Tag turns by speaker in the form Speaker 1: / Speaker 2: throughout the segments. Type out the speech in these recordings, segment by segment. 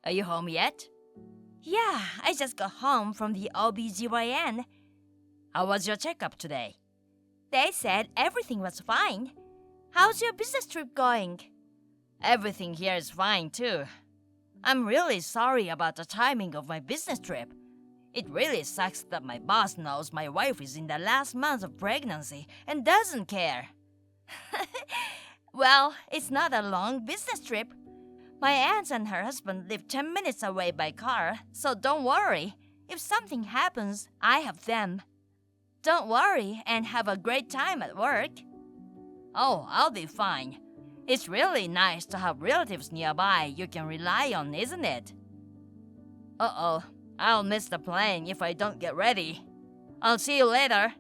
Speaker 1: Are you home yet?
Speaker 2: Yeah, I just got home from the OBGYN.
Speaker 1: How was your checkup today?
Speaker 2: They said everything was fine. How's your business trip going?
Speaker 1: Everything here is fine too. I'm really sorry about the timing of my business trip. It really sucks that my boss knows my wife is in the last month of pregnancy and doesn't care.
Speaker 2: Well, it's not a long business trip. My aunt and her husband live 10 minutes away by car, so don't worry. If something happens, I have them. Don't worry and have a great time at work.
Speaker 1: Oh, I'll be fine. It's really nice to have relatives nearby you can rely on, isn't it? Uh-oh, I'll miss the plane if I don't get ready. I'll see you later.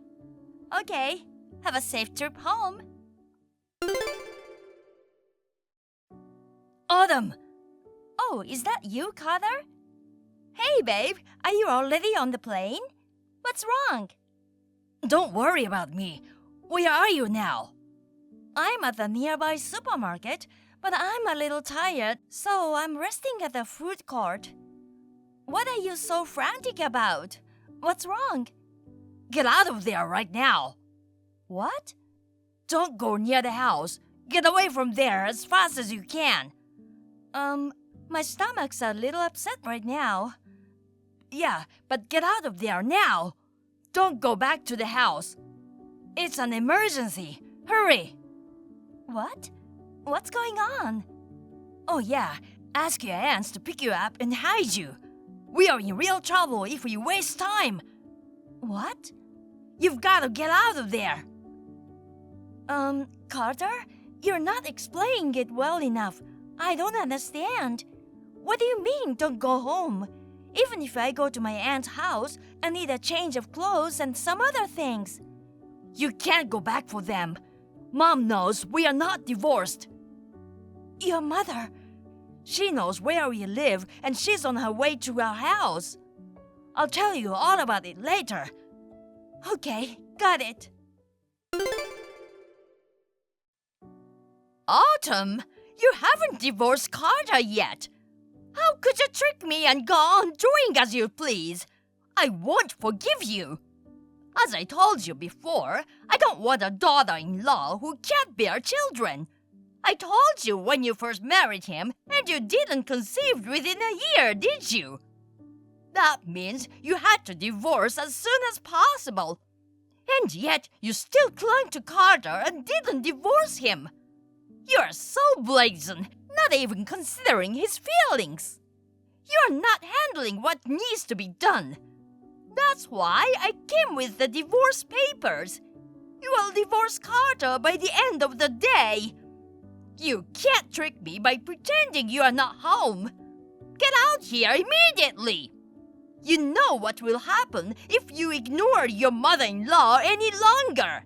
Speaker 2: Okay, have a safe trip home.
Speaker 1: Autumn!
Speaker 2: Oh, is that you, Carter? Hey, babe, are you already on the plane? What's wrong?
Speaker 1: Don't worry about me. Where are you now?
Speaker 2: I'm at the nearby supermarket, but I'm a little tired, so I'm resting at the food court. What are you so frantic about? What's wrong?
Speaker 1: Get out of there right now.
Speaker 2: What?
Speaker 1: Don't go near the house. Get away from there as fast as you can.
Speaker 2: My stomach's a little upset right now.
Speaker 1: Yeah, but get out of there now. Don't go back to the house. It's an emergency. Hurry!
Speaker 2: What? What's going on?
Speaker 1: Oh yeah, ask your aunts to pick you up and hide you. We are in real trouble if we waste time.
Speaker 2: What?
Speaker 1: You've got to get out of there.
Speaker 2: Carter, you're not explaining it well enough. I don't understand. What do you mean, don't go home? Even if I go to my aunt's house, I need a change of clothes and some other things.
Speaker 1: You can't go back for them. Mom knows we are not divorced.
Speaker 2: Your mother?
Speaker 1: She knows where we live and she's on her way to our house. I'll tell you all about it later.
Speaker 2: Okay, got it.
Speaker 1: Autumn, you haven't divorced Carter yet. How could you trick me and go on doing as you please? I won't forgive you. As I told you before, I don't want a daughter-in-law who can't bear children. I told you when you first married him, and you didn't conceive within a year, did you? That means you had to divorce as soon as possible. And yet you still clung to Carter and didn't divorce him. You're so brazen, not even considering his feelings. You're not handling what needs to be done. That's why I came with the divorce papers. You will divorce Carter by the end of the day. You can't trick me by pretending you are not home. Get out here immediately. You know what will happen if you ignore your mother-in-law any longer.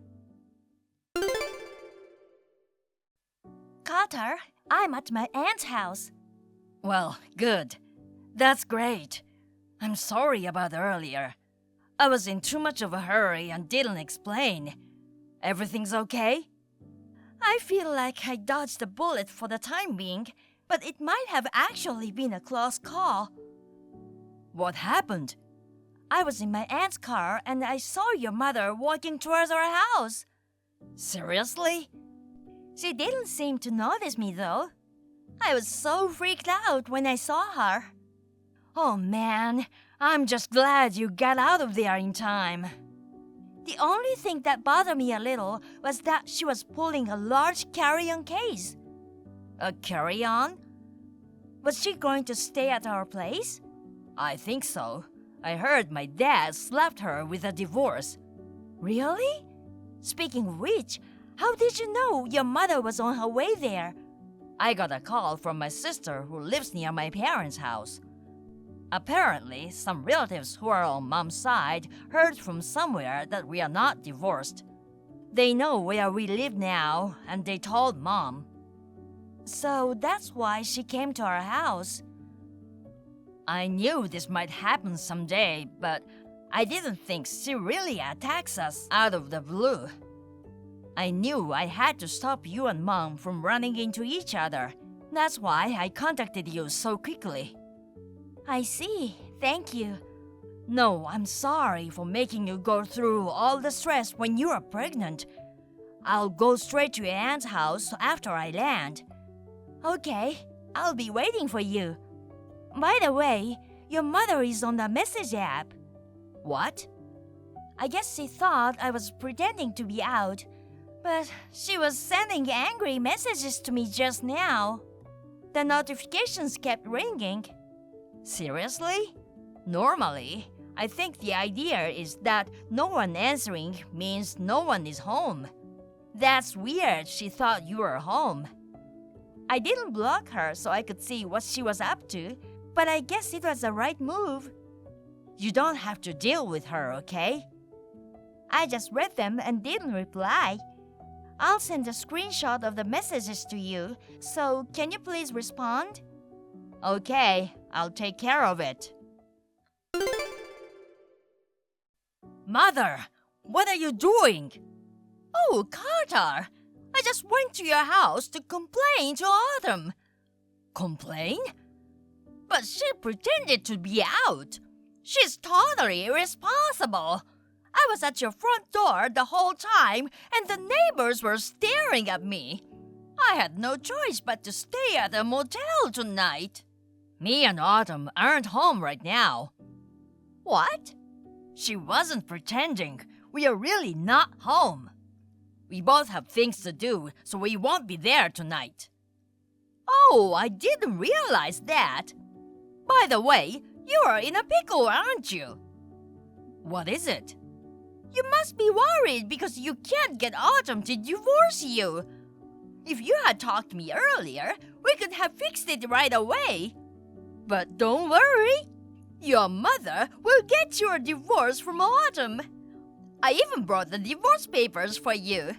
Speaker 2: Carter, I'm at my aunt's house.
Speaker 1: Well, good. That's great. I'm sorry about earlier. I was in too much of a hurry and didn't explain. Everything's okay?
Speaker 2: I feel like I dodged a bullet for the time being, but it might have actually been a close call.
Speaker 1: What happened?
Speaker 2: I was in my aunt's car and I saw your mother walking towards our house.
Speaker 1: Seriously?
Speaker 2: She didn't seem to notice me though. I was so freaked out when I saw her.
Speaker 1: Oh man, I'm just glad you got out of there in time.
Speaker 2: The only thing that bothered me a little was that she was pulling a large carry-on case.
Speaker 1: A carry-on?
Speaker 2: Was she going to stay at our place?
Speaker 1: I think so. I heard my dad slapped her with a divorce.
Speaker 2: Really? Speaking of which, how did you know your mother was on her way there?
Speaker 1: I got a call from my sister who lives near my parents' house. Apparently, some relatives who are on Mom's side heard from somewhere that we are not divorced. They know where we live now, and they told Mom.
Speaker 2: So that's why she came to our house.
Speaker 1: I knew this might happen someday, but I didn't think she really attacks us out of the blue. I knew I had to stop you and Mom from running into each other. That's why I contacted you so quickly.
Speaker 2: I see. Thank you.
Speaker 1: No, I'm sorry for making you go through all the stress when you are pregnant. I'll go straight to your aunt's house after I land.
Speaker 2: Okay, I'll be waiting for you. By the way, your mother is on the message app.
Speaker 1: What?
Speaker 2: I guess she thought I was pretending to be out, but she was sending angry messages to me just now. The notifications kept ringing.
Speaker 1: Seriously? Normally, I think the idea is that no one answering means no one is home. That's weird, she thought you were home.
Speaker 2: I didn't block her so I could see what she was up to, but I guess it was the right move.
Speaker 1: You don't have to deal with her, okay?
Speaker 2: I just read them and didn't reply. I'll send a screenshot of the messages to you, so can you please respond?
Speaker 1: Okay, I'll take care of it. Mother, what are you doing? Oh, Carter, I just went to your house to complain to Autumn. Complain? But she pretended to be out. She's totally irresponsible. I was at your front door the whole time, and the neighbors were staring at me. I had no choice but to stay at a motel tonight. Me and Autumn aren't home right now. What? She wasn't pretending. We are really not home. We both have things to do, so we won't be there tonight. Oh, I didn't realize that. By the way, you are in a pickle, aren't you? What is it? You must be worried because you can't get Autumn to divorce you. If you had talked to me earlier, we could have fixed it right away. But don't worry. Your mother will get you a divorce from Autumn. I even brought the divorce papers for you.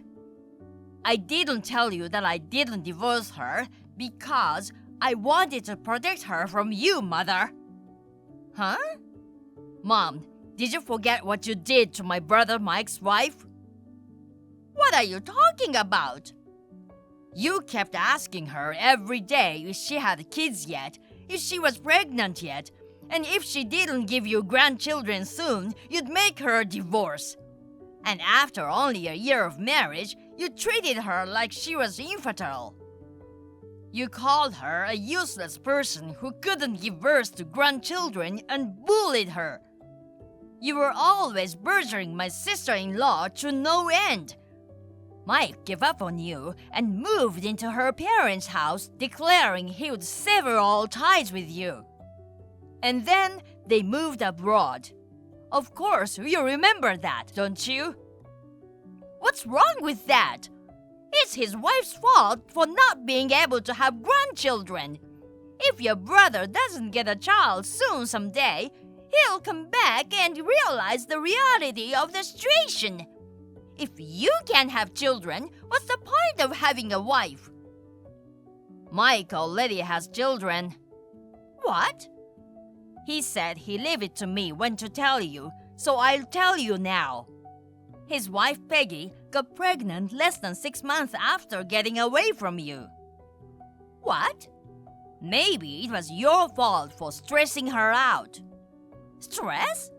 Speaker 1: I didn't tell you that I didn't divorce her because I wanted to protect her from you, Mother. Huh? Mom, did you forget what you did to my brother Mike's wife? What are you talking about? You kept asking her every day if she had kids yet, if she was pregnant yet, and if she didn't give you grandchildren soon, you'd make her divorce. And after only a year of marriage, you treated her like she was infertile. You called her a useless person who couldn't give birth to grandchildren and bullied her. You were always badgering my sister-in-law to no end. Mike gave up on you and moved into her parents' house, declaring he would sever all ties with you. And then they moved abroad. Of course, you remember that, don't you? What's wrong with that? It's his wife's fault for not being able to have grandchildren. If your brother doesn't get a child soon someday, he'll come back and realize the reality of the situation. If you can't have children, what's the point of having a wife? Mike already has children. What? He said he'd leave it to me when to tell you, so I'll tell you now. His wife Peggy got pregnant less than 6 months after getting away from you. What? Maybe it was your fault for stressing her out. Stress?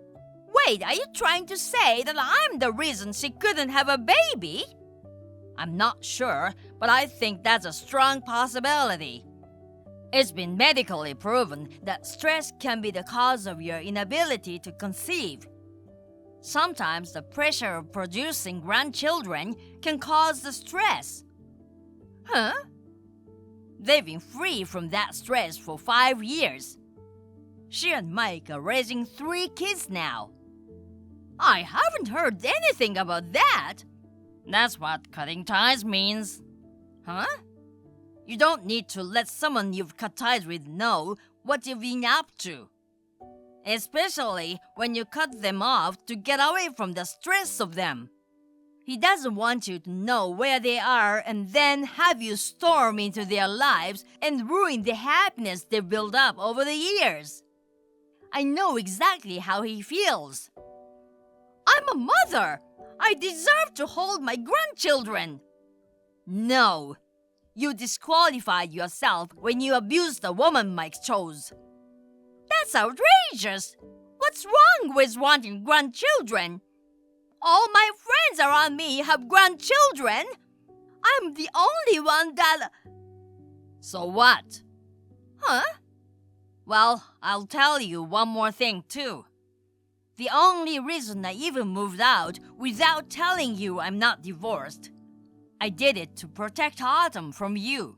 Speaker 1: Wait, are you trying to say that I'm the reason she couldn't have a baby? I'm not sure, but I think that's a strong possibility. It's been medically proven that stress can be the cause of your inability to conceive. Sometimes the pressure of producing grandchildren can cause the stress. Huh? They've been free from that stress for 5 years. She and Mike are raising 3 kids now. I haven't heard anything about that. That's what cutting ties means. Huh? You don't need to let someone you've cut ties with know what you've been up to. Especially when you cut them off to get away from the stress of them. He doesn't want you to know where they are and then have you storm into their lives and ruin the happiness they've built up over the years. I know exactly how he feels. I'm a mother. I deserve to hold my grandchildren. No. You disqualified yourself when you abused the woman Mike chose. That's outrageous! What's wrong with wanting grandchildren? All my friends around me have grandchildren. I'm the only one that... So what? Huh? Well, I'll tell you one more thing too. The only reason I even moved out without telling you I'm not divorced, I did it to protect Autumn from you.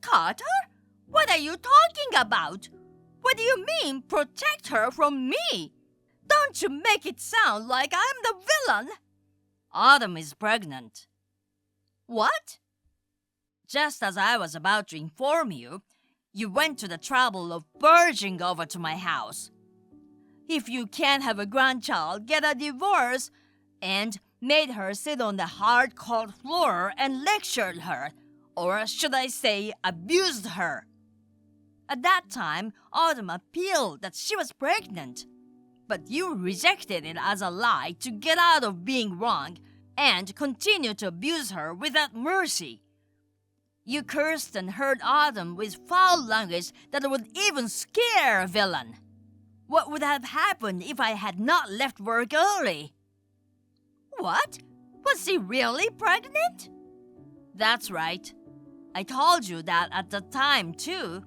Speaker 1: Carter? What are you talking about? What do you mean, protect her from me? Don't you make it sound like I'm the villain. Autumn is pregnant. What? Just as I was about to inform you, you went to the trouble of barging over to my house. If you can't have a grandchild, get a divorce, and made her sit on the hard cold floor and lectured her, or should I say, abused her. At that time, Autumn appealed that she was pregnant, but you rejected it as a lie to get out of being wrong and continued to abuse her without mercy. You cursed and hurt Autumn with foul language that would even scare a villain. What would have happened if I had not left work early? What? Was she really pregnant? That's right. I told you that at the time, too.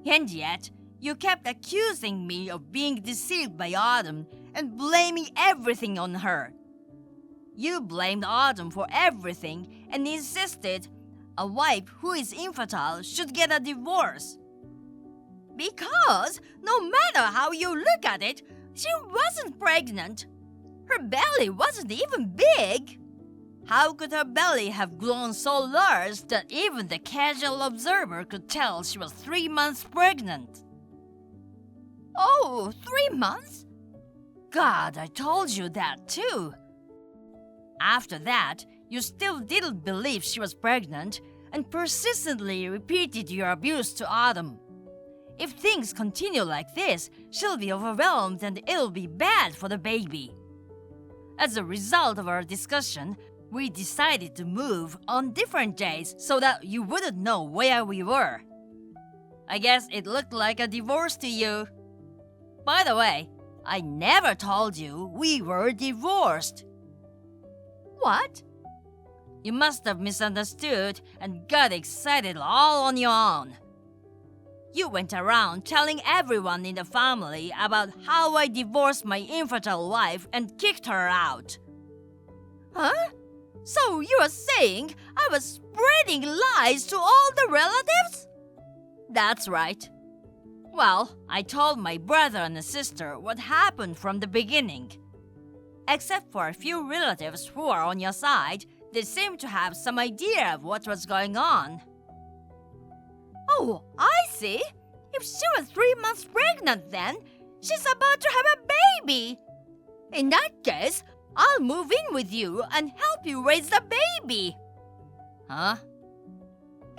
Speaker 1: And yet, you kept accusing me of being deceived by Autumn and blaming everything on her. You blamed Autumn for everything and insisted a wife who is infertile should get a divorce. Because, no matter how you look at it, she wasn't pregnant. Her belly wasn't even big. How could her belly have grown so large that even the casual observer could tell she was 3 months pregnant? Oh, 3 months? God, I told you that too. After that, you still didn't believe she was pregnant and persistently repeated your abuse to Autumn. If things continue like this, she'll be overwhelmed and it'll be bad for the baby. As a result of our discussion, we decided to move on different days so that you wouldn't know where we were. I guess it looked like a divorce to you. By the way, I never told you we were divorced. What? You must have misunderstood and got excited all on your own. You went around telling everyone in the family about how I divorced my infertile wife and kicked her out. Huh? So you are saying I was spreading lies to all the relatives? That's right. Well, I told my brother and sister what happened from the beginning. Except for a few relatives who are on your side, they seem to have some idea of what was going on. Oh, I see. If she was 3 months pregnant then, she's about to have a baby. In that case, I'll move in with you and help you raise the baby. Huh?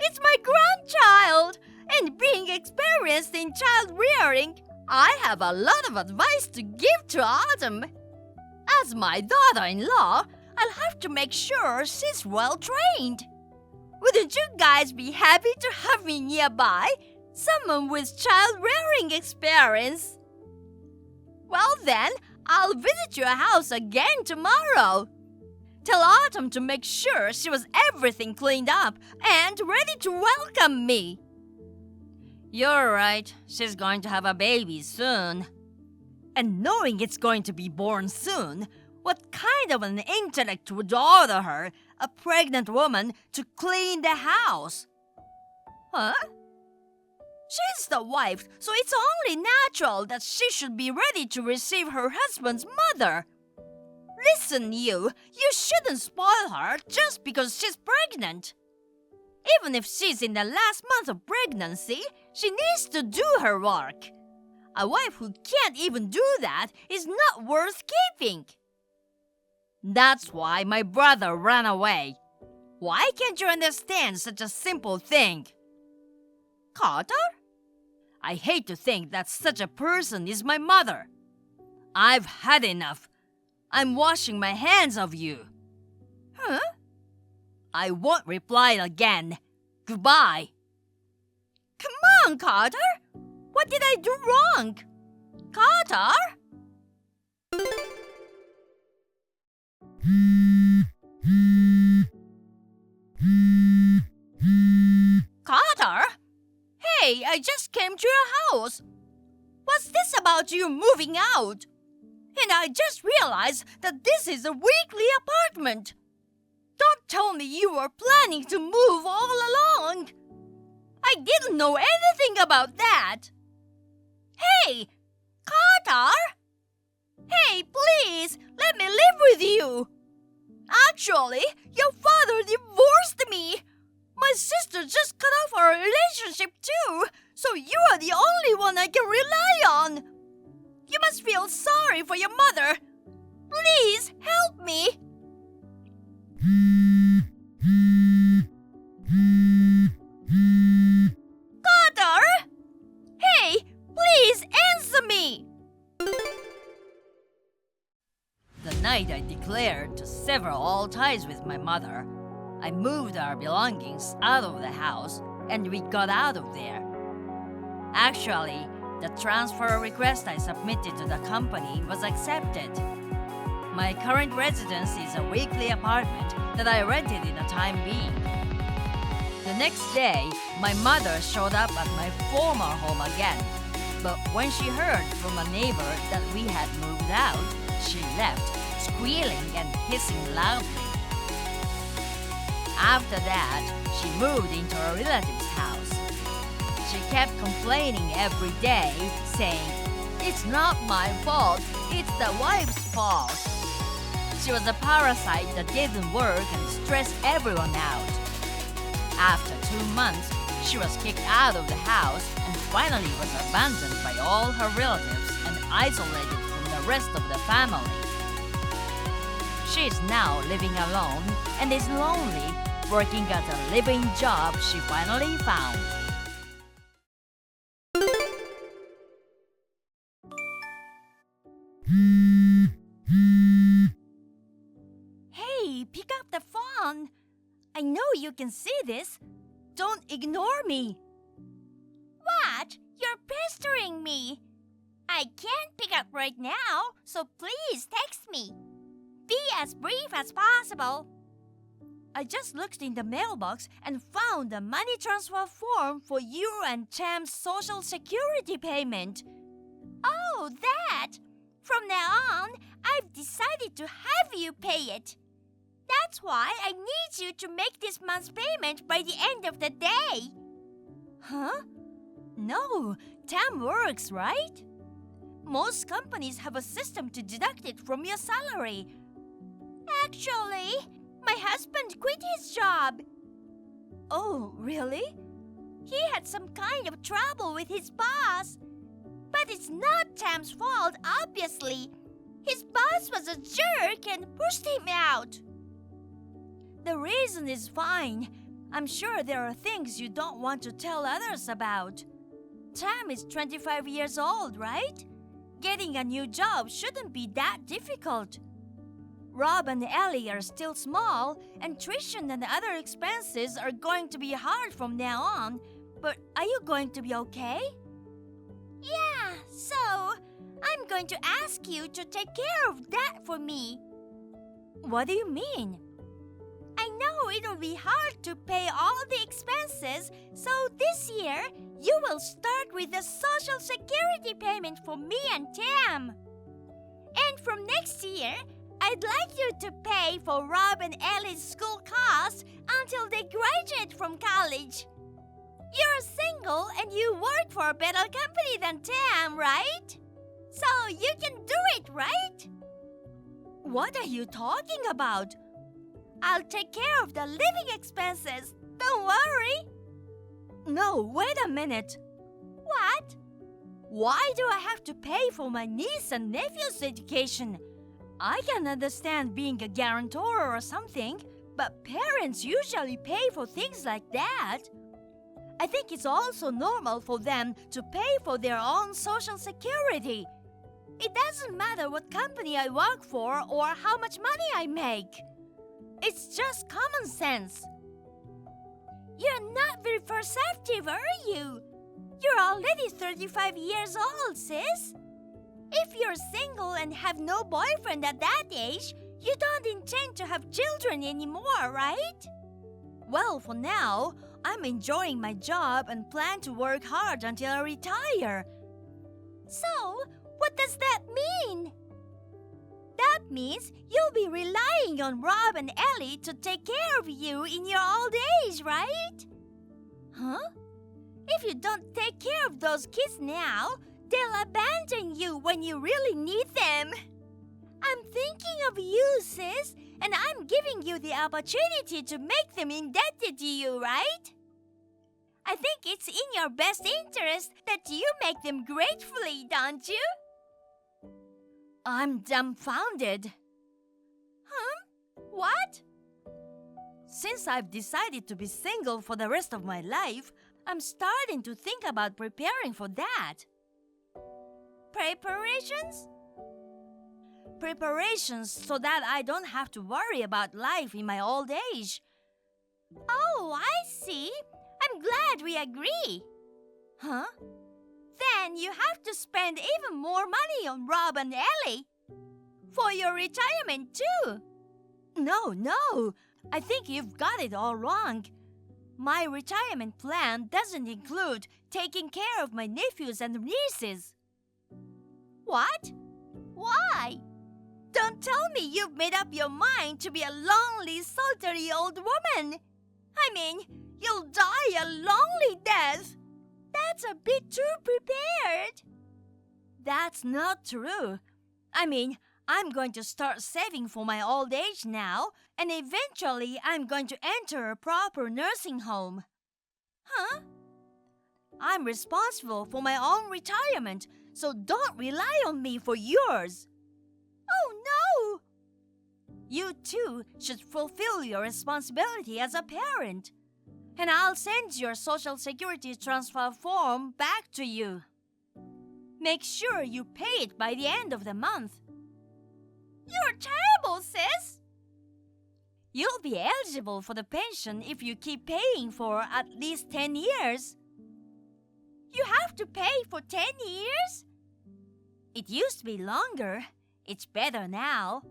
Speaker 1: It's my grandchild, and being experienced in child rearing, I have a lot of advice to give to Autumn. As my daughter-in-law, I'll have to make sure she's well trained. Wouldn't you guys be happy to have me nearby? Someone with child-rearing experience. Well then, I'll visit your house again tomorrow. Tell Autumn to make sure she was everything cleaned up and ready to welcome me. You're right. She's going to have a baby soon. And knowing it's going to be born soon, what kind of an intellect would order her, a pregnant woman, to clean the house? Huh? She's the wife, so it's only natural that she should be ready to receive her husband's mother. Listen, you shouldn't spoil her just because she's pregnant. Even if she's in the last month of pregnancy, she needs to do her work. A wife who can't even do that is not worth keeping. That's why my brother ran away. Why can't you understand such a simple thing? Carter? I hate to think that such a person is my mother. I've had enough. I'm washing my hands of you. Huh? I won't reply again. Goodbye. Come on, Carter. What did I do wrong? Carter? Carter? Hey, I just came to your house. What's this about you moving out? And I just realized that this is a weekly apartment. Don't tell me you were planning to move all along. I didn't know anything about that. Hey, Carter? Hey, please, let me live with you. Actually, your father divorced me. My sister just cut off our relationship too, so you are the only one I can rely on. You must feel sorry for your mother. Please help me. Carter? Hey, please answer me. The night I declared to sever all ties with my mother, I moved our belongings out of the house and we got out of there. Actually, the transfer request I submitted to the company was accepted. My current residence is a weekly apartment that I rented in the time being. The next day, my mother showed up at my former home again. But when she heard from a neighbor that we had moved out, she left, squealing and hissing loudly. After that, she moved into a relative's house. She kept complaining every day, saying, "It's not my fault, it's the wife's fault." She was a parasite that didn't work and stressed everyone out. After 2 months, she was kicked out of the house and finally was abandoned by all her relatives and isolated from the rest of the family. She is now living alone and is lonely, working at a living job she finally found. Hey, pick up the phone. I know you can see this. Don't ignore me.
Speaker 2: What? You're pestering me. I can't pick up right now, so please text me. Be as brief as possible.
Speaker 1: I just looked in the mailbox and found a money transfer form for you and Tam's social security payment.
Speaker 2: Oh, that! From now on, I've decided to have you pay it. That's why I need you to make this month's payment by the end of the day.
Speaker 1: Huh? No, Tam works, right? Most companies have a system to deduct it from your salary.
Speaker 2: Actually, my husband quit his job.
Speaker 1: Oh, really?
Speaker 2: He had some kind of trouble with his boss. But it's not Tam's fault, obviously. His boss was a jerk and pushed him out.
Speaker 1: The reason is fine. I'm sure there are things you don't want to tell others about. Tam is 25 years old, right? Getting a new job shouldn't be that difficult. Rob and Ellie are still small, and tuition and other expenses are going to be hard from now on. But are you going to be okay?
Speaker 2: Yeah, so I'm going to ask you to take care of that for me.
Speaker 1: What do you mean?
Speaker 2: I know it'll be hard to pay all the expenses, so this year you will start with the Social Security payment for me and Tam. And from next year, I'd like you to pay for Rob and Ellie's school costs until they graduate from college. You're single and you work for a better company than Tam, right? So you can do it, right?
Speaker 1: What are you talking about?
Speaker 2: I'll take care of the living expenses. Don't worry.
Speaker 1: No, wait a minute.
Speaker 2: What?
Speaker 1: Why do I have to pay for my niece and nephew's education? I can understand being a guarantor or something, but parents usually pay for things like that. I think it's also normal for them to pay for their own social security. It doesn't matter what company I work for or how much money I make. It's just common sense.
Speaker 2: You're not very perceptive, are you? You're already 35 years old, sis. If you're single and have no boyfriend at that age, you don't intend to have children anymore, right? Well, for now, I'm enjoying my job and plan to work hard until I retire. So, what does that mean? That means you'll be relying on Rob and Ellie to take care of you in your old age, right? Huh? If you don't take care of those kids now, they'll abandon you when you really need them. I'm thinking of you, sis, and I'm giving you the opportunity to make them indebted to you, right? I think it's in your best interest that you make them gratefully, don't you?
Speaker 1: I'm dumbfounded.
Speaker 2: What?
Speaker 1: Since I've decided to be single for the rest of my life, I'm starting to think about preparing for that.
Speaker 2: Preparations?
Speaker 1: Preparations so that I don't have to worry about life in my old age.
Speaker 2: Oh, I see. I'm glad we agree.
Speaker 1: Huh?
Speaker 2: Then you have to spend even more money on Rob and Ellie. For your retirement too.
Speaker 1: No. I think you've got it all wrong. My retirement plan doesn't include taking care of my nephews and nieces.
Speaker 2: What? Why? Don't tell me you've made up your mind to be a lonely, solitary old woman. I mean, you'll die a lonely death. That's a bit too prepared.
Speaker 1: That's not true. I mean, I'm going to start saving for my old age now, and eventually I'm going to enter a proper nursing home.
Speaker 2: Huh?
Speaker 1: I'm responsible for my own retirement, so don't rely on me for yours.
Speaker 2: Oh, no!
Speaker 1: You too should fulfill your responsibility as a parent. And I'll send your Social Security transfer form back to you. Make sure you pay it by the end of the month.
Speaker 2: You're terrible, sis!
Speaker 1: You'll be eligible for the pension if you keep paying for at least 10 years.
Speaker 2: You have to pay for 10 years?
Speaker 1: It used to be longer. It's better now.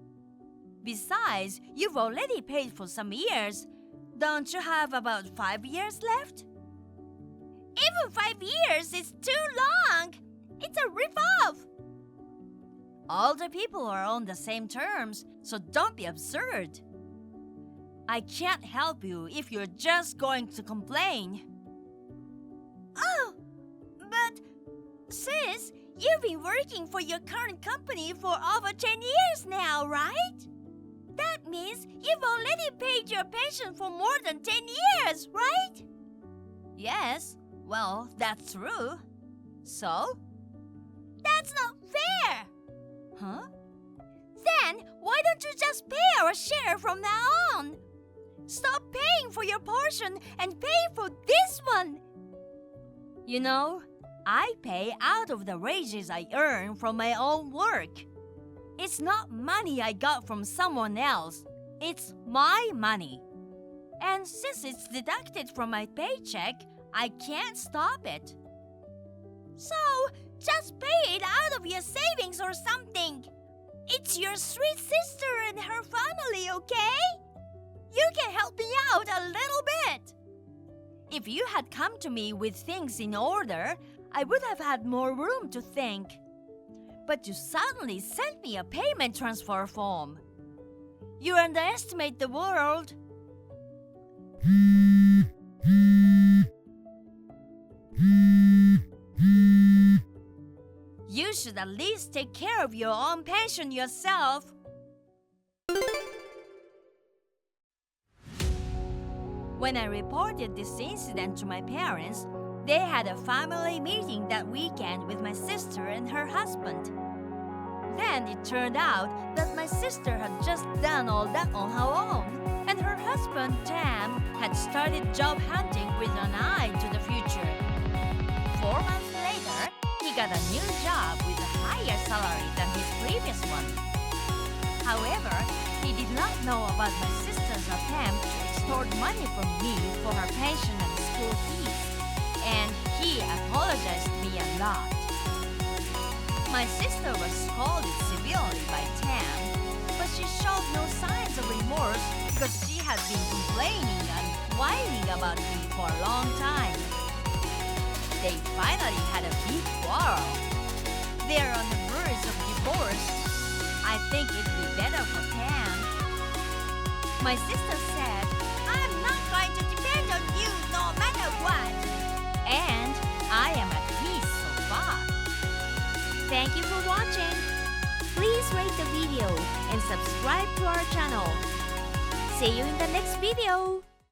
Speaker 1: Besides, you've already paid for some years. Don't you have about 5 years left?
Speaker 2: Even 5 years is too long. It's a rip-off.
Speaker 1: Older people are on the same terms, so don't be absurd. I can't help you if you're just going to complain.
Speaker 2: Oh, but sis, you've been working for your current company for over 10 years now, right? That means you've already paid your pension for more than 10 years, right?
Speaker 1: Yes, well, that's true. So?
Speaker 2: That's not fair!
Speaker 1: Huh?
Speaker 2: Then, why don't you just pay our share from now on? Stop paying for your portion and pay for this one!
Speaker 1: You know, I pay out of the wages I earn from my own work. It's not money I got from someone else. It's my money. And since it's deducted from my paycheck, I can't stop it.
Speaker 2: So, just pay it out of your savings or something. It's your sweet sister and her family, okay? You can help me out a little bit.
Speaker 1: If you had come to me with things in order, I would have had more room to think. But you suddenly sent me a payment transfer form. You underestimate the world. You should at least take care of your own pension yourself. When I reported this incident to my parents, they had a family meeting that weekend with my sister and her husband. Then it turned out that my sister had just done all that on her own, and her husband, Tam, had started job hunting with an eye to the future. 4 months later, he got a new job with a higher salary than his previous one. However, he did not know about my sister's attempt to extort money from me for her pension and school fees, and he apologized
Speaker 2: apologized to me a lot. My sister was scolded severely by Tam, but she showed no signs of remorse because she had been complaining and whining about me for a long time. They finally had a big quarrel. They are on the verge of divorce. I think it'd be better for Tam. My sister said, "I'm not going to depend on you no matter what." And I am at peace so far.
Speaker 3: Thank you for watching. Please rate the video and subscribe to our channel. See you in the next video.